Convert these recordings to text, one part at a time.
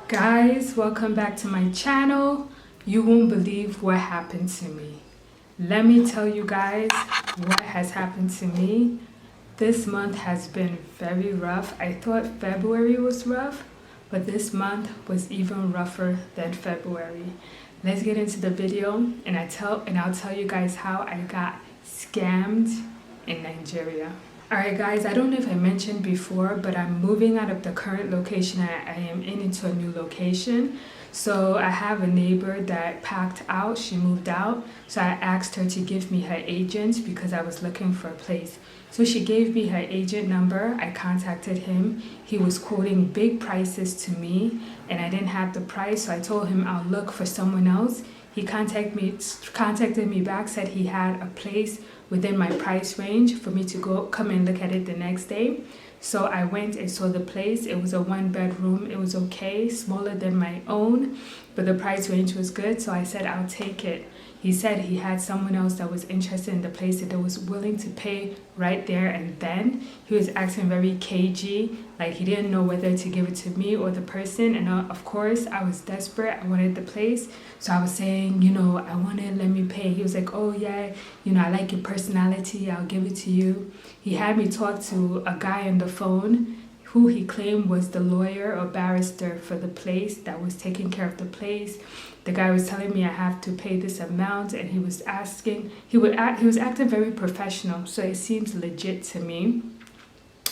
Guys, welcome back to my channel. You won't believe what happened to me. Let me tell you guys what has happened to me. This month has been very rough. I thought February was rough, but this month was even rougher than February. Let's get into the video and I'll tell you guys how I got scammed in Nigeria. Alright guys, I don't know if I mentioned before, but I'm moving out of the current location I am in into a new location. So I have a neighbor that packed out, she moved out. So I asked her to give me her agent because I was looking for a place. So she gave me her agent number, I contacted him. He was quoting big prices to me and I didn't have the price, so I told him I'll look for someone else. He contacted me back, said he had a place within my price range for me to come and look at it the next day. So I went and saw the place. It was a 1-bedroom. It was okay, smaller than my own, but the price range was good. So I said, I'll take it. He said he had someone else that was interested in the place that was willing to pay right there and then. He was acting very cagey, like he didn't know whether to give it to me or the person. And of course, I was desperate. I wanted the place. So I was saying, I want it, let me pay. He was like, oh yeah, I like your personality. I'll give it to you. He had me talk to a guy on the phone who he claimed was the lawyer or barrister for the place that was taking care of the place. The guy was telling me I have to pay this amount, and he was acting very professional, so it seems legit to me.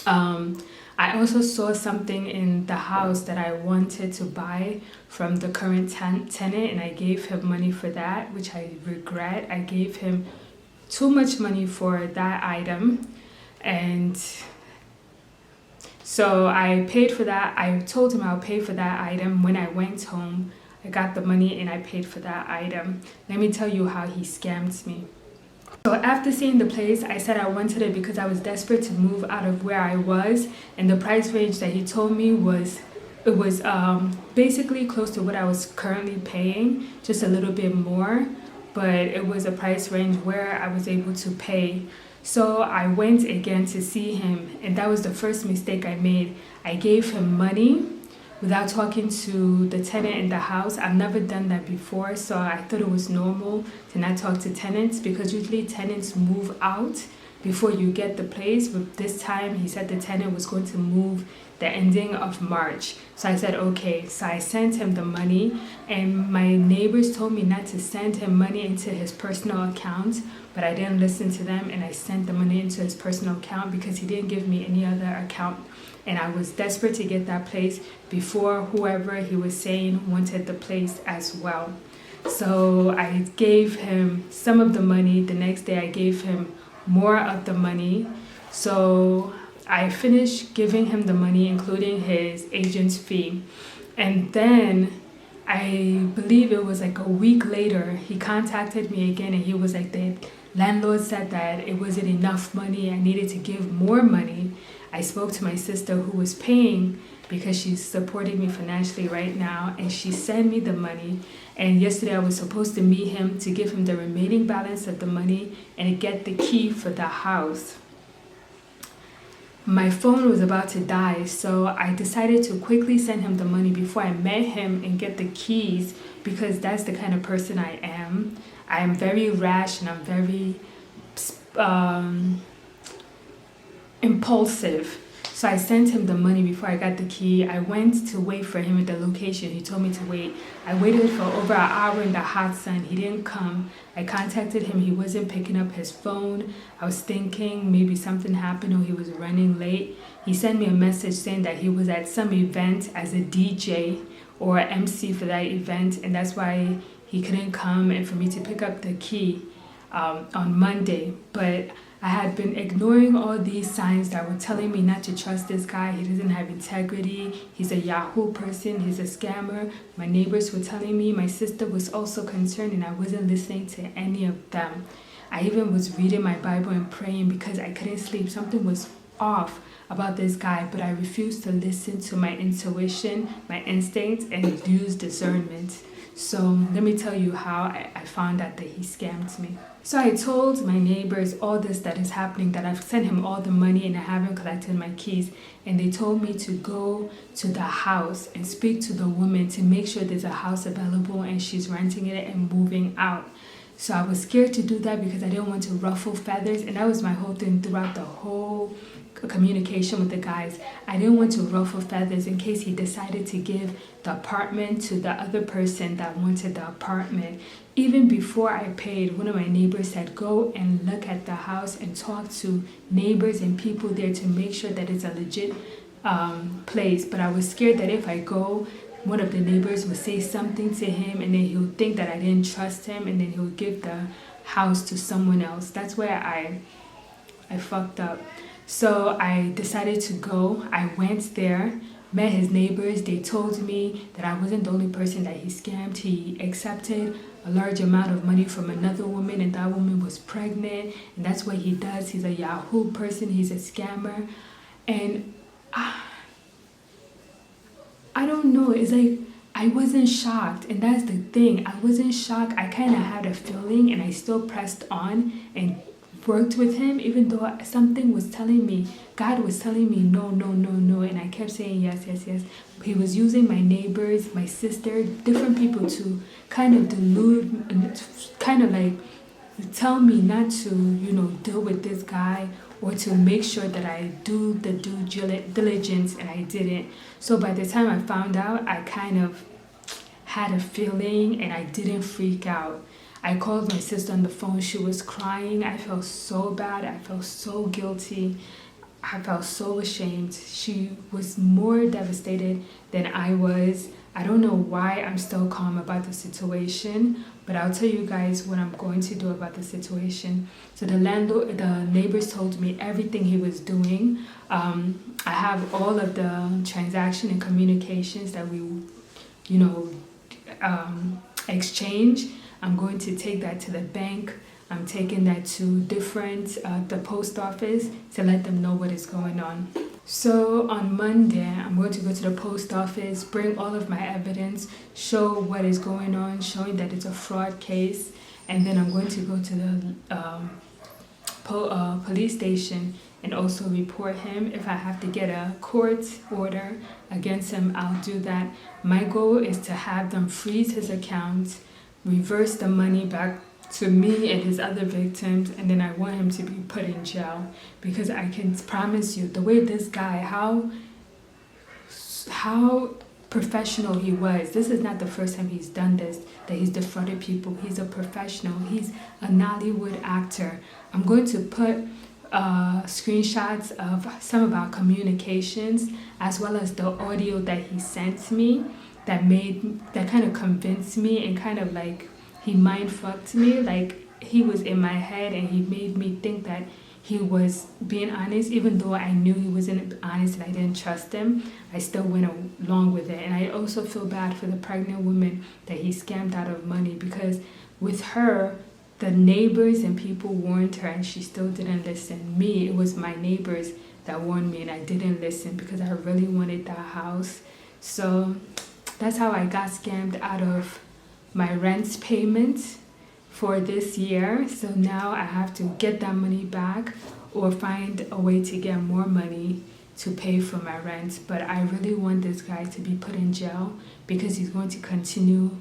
I also saw something in the house that I wanted to buy from the current tenant, and I gave him money for that, which I regret. I gave him too much money for that item, and so I paid for that. I told him I'll pay for that item. When I went home, I got the money and I paid for that item. Let me tell you how he scammed me. So after seeing the place, I said I wanted it because I was desperate to move out of where I was, and the price range that he told me was basically close to what I was currently paying, just a little bit more, but it was a price range where I was able to pay. So I went again to see him, and that was the first mistake I made. I gave him money without talking to the tenant in the house. I've never done that before, so I thought it was normal to not talk to tenants because usually tenants move out before you get the place. But this time he said the tenant was going to move the ending of March. So I said, okay. So I sent him the money, and my neighbors told me not to send him money into his personal account, but I didn't listen to them and I sent the money into his personal account because he didn't give me any other account. And I was desperate to get that place before whoever he was saying wanted the place as well. So I gave him some of the money. The next day I gave him more of the money. So I finished giving him the money, including his agent's fee. And then I believe it was like a week later, he contacted me again and he was like, the landlord said that it wasn't enough money. I needed to give more money. I spoke to my sister who was paying because she's supporting me financially right now, and she sent me the money. And yesterday I was supposed to meet him to give him the remaining balance of the money and get the key for the house. My phone was about to die, so I decided to quickly send him the money before I met him and get the keys, because that's the kind of person I am. I am very rash and I'm very impulsive. So I sent him the money before I got the key. I went to wait for him at the location. He told me to wait. I waited for over an hour in the hot sun. He didn't come. I contacted him. He wasn't picking up his phone. I was thinking maybe something happened or he was running late. He sent me a message saying that he was at some event as a DJ or MC for that event, and that's why he couldn't come and for me to pick up the key on Monday. But I had been ignoring all these signs that were telling me not to trust this guy. He doesn't have integrity. He's a Yahoo person. He's a scammer. My neighbors were telling me. My sister was also concerned, and I wasn't listening to any of them. I even was reading my Bible and praying because I couldn't sleep. Something was off about this guy, but I refused to listen to my intuition, my instincts, and use discernment. So let me tell you how I found out that he scammed me. So I told my neighbors all this that is happening, that I've sent him all the money and I haven't collected my keys. And they told me to go to the house and speak to the woman to make sure there's a house available and she's renting it and moving out. So I was scared to do that because I didn't want to ruffle feathers. And that was my whole thing throughout the whole communication with the guys. I didn't want to ruffle feathers in case he decided to give the apartment to the other person that wanted the apartment. Even before I paid, one of my neighbors said, go and look at the house and talk to neighbors and people there to make sure that it's a legit place. But I was scared that if I go, one of the neighbors would say something to him and then he'll think that I didn't trust him and then he'll give the house to someone else. That's where I fucked up. So I decided to go. I went there, met his neighbors. They told me that I wasn't the only person that he scammed. He accepted a large amount of money from another woman and that woman was pregnant. And that's what he does. He's a Yahoo person. He's a scammer. And I don't know. It's like I wasn't shocked. And that's the thing. I wasn't shocked. I kind of had a feeling and I still pressed on and worked with him, even though something was telling me, God was telling me no, no, no, no, and I kept saying yes, yes, yes. He was using my neighbors, my sister, different people to kind of delude, kind of like tell me not to, deal with this guy or to make sure that I do the due diligence, and I didn't. So by the time I found out, I kind of had a feeling and I didn't freak out. I called my sister on the phone. She was crying. I felt so bad. I felt so guilty. I felt so ashamed. She was more devastated than I was. I don't know why I'm still calm about the situation, but I'll tell you guys what I'm going to do about the situation. So the neighbors told me everything he was doing. I have all of the transaction and communications that we, exchange. I'm going to take that to the bank. I'm taking that to the post office to let them know what is going on. So on Monday, I'm going to go to the post office, bring all of my evidence, show what is going on, showing that it's a fraud case. And then I'm going to go to the police station and also report him. If I have to get a court order against him, I'll do that. My goal is to have them freeze his account, reverse the money back to me and his other victims, and then I want him to be put in jail, because I can promise you, the way this guy, how professional he was. This is not the first time he's done this, that he's defrauded people. He's a professional. He's a Nollywood actor. I'm going to put screenshots of some of our communications as well as the audio that he sent me that kind of convinced me and kind of like he mind fucked me. Like he was in my head and he made me think that he was being honest, even though I knew he wasn't honest and I didn't trust him. I still went along with it. And I also feel bad for the pregnant woman that he scammed out of money, because with her, the neighbors and people warned her and she still didn't listen. Me, it was my neighbors that warned me and I didn't listen because I really wanted that house. So that's how I got scammed out of my rent payment for this year. So now I have to get that money back or find a way to get more money to pay for my rent. But I really want this guy to be put in jail because he's going to continue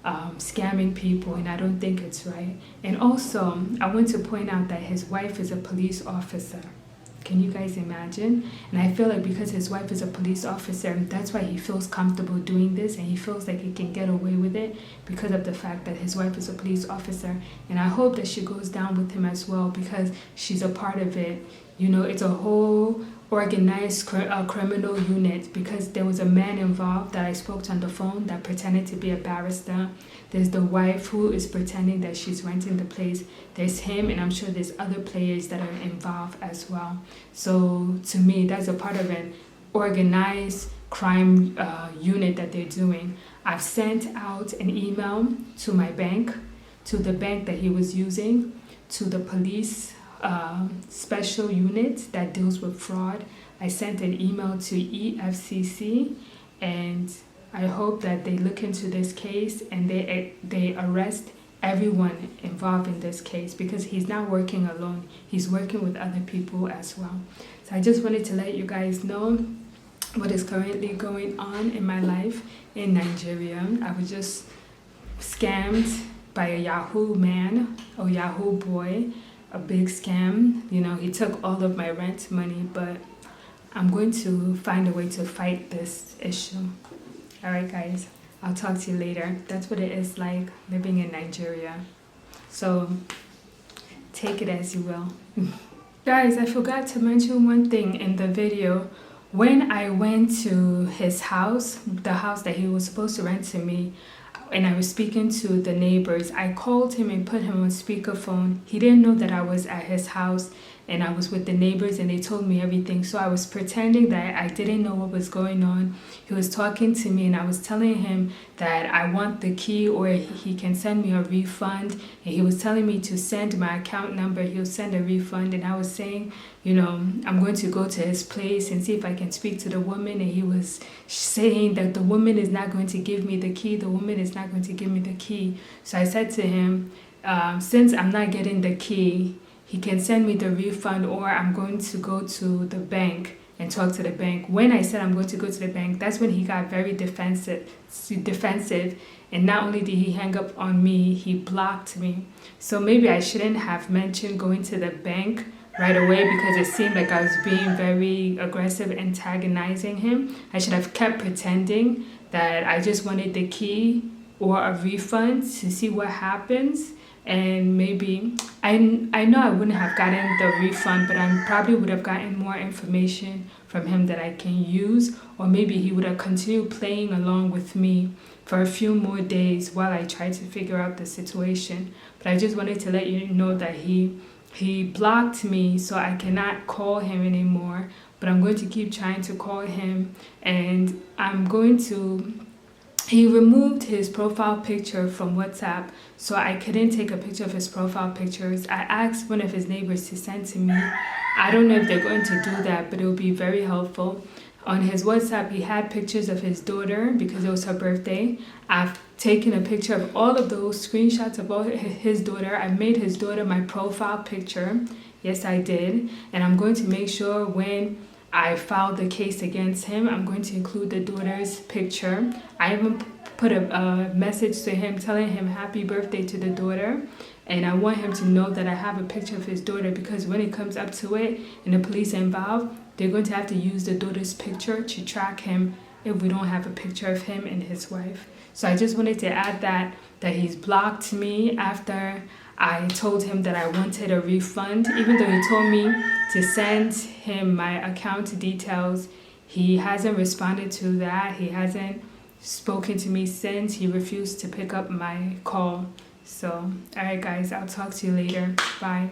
scamming people, and I don't think it's right. And also, I want to point out that his wife is a police officer. Can you guys imagine? And I feel like because his wife is a police officer, that's why he feels comfortable doing this, and he feels like he can get away with it because of the fact that his wife is a police officer. And I hope that she goes down with him as well, because she's a part of it. You know, it's a whole organized criminal unit, because there was a man involved that I spoke to on the phone that pretended to be a barrister. There's the wife who is pretending that she's renting the place. There's him, and I'm sure there's other players that are involved as well. So to me, that's a part of an organized crime unit that they're doing. I've sent out an email to my bank, to the bank that he was using, to the police special unit that deals with fraud. I sent an email to EFCC and I hope that they look into this case and they arrest everyone involved in this case, because he's not working alone. He's working with other people as well. So I just wanted to let you guys know what is currently going on in my life in Nigeria. I was just scammed by a Yahoo man or Yahoo boy, a big scam. You know, he took all of my rent money, but I'm going to find a way to fight this issue. All right, guys, I'll talk to you later. That's what it is like living in Nigeria. So take it as you will. Guys, I forgot to mention one thing in the video. When I went to his house, the house that he was supposed to rent to me, and I was speaking to the neighbors, I called him and put him on speakerphone. He didn't know that I was at his house and I was with the neighbors, and they told me everything. So I was pretending that I didn't know what was going on. He was talking to me and I was telling him that I want the key or he can send me a refund. And he was telling me to send my account number. He'll send a refund. And I was saying, you know, I'm going to go to his place and see if I can speak to the woman. And he was saying that the woman is not going to give me the key. The woman is not going to give me the key. So I said to him, since I'm not getting the key, he can send me the refund, or I'm going to go to the bank and talk to the bank. When I said I'm going to go to the bank, that's when he got very defensive. And not only did he hang up on me, he blocked me. So maybe I shouldn't have mentioned going to the bank right away, because it seemed like I was being very aggressive, antagonizing him. I should have kept pretending that I just wanted the key or a refund to see what happens. And maybe, I know I wouldn't have gotten the refund, but I probably would have gotten more information from him that I can use. Or maybe he would have continued playing along with me for a few more days while I tried to figure out the situation. But I just wanted to let you know that he blocked me, so I cannot call him anymore. But I'm going to keep trying to call him, and he removed his profile picture from WhatsApp, so I couldn't take a picture of his profile pictures. I asked one of his neighbors to send to me. I don't know if they're going to do that, but it will be very helpful. On his WhatsApp, he had pictures of his daughter because it was her birthday. I've taken a picture of all of those screenshots of all his daughter. I made his daughter my profile picture. Yes, I did. And I'm going to make sure when I filed the case against him, I'm going to include the daughter's picture. I even put a message to him telling him happy birthday to the daughter. And I want him to know that I have a picture of his daughter, because when it comes up to it and the police are involved, they're going to have to use the daughter's picture to track him if we don't have a picture of him and his wife. So I just wanted to add that he's blocked me after I told him that I wanted a refund. Even though he told me to send him my account details, he hasn't responded to that. He hasn't spoken to me since. He refused to pick up my call. So, alright guys, I'll talk to you later. Bye.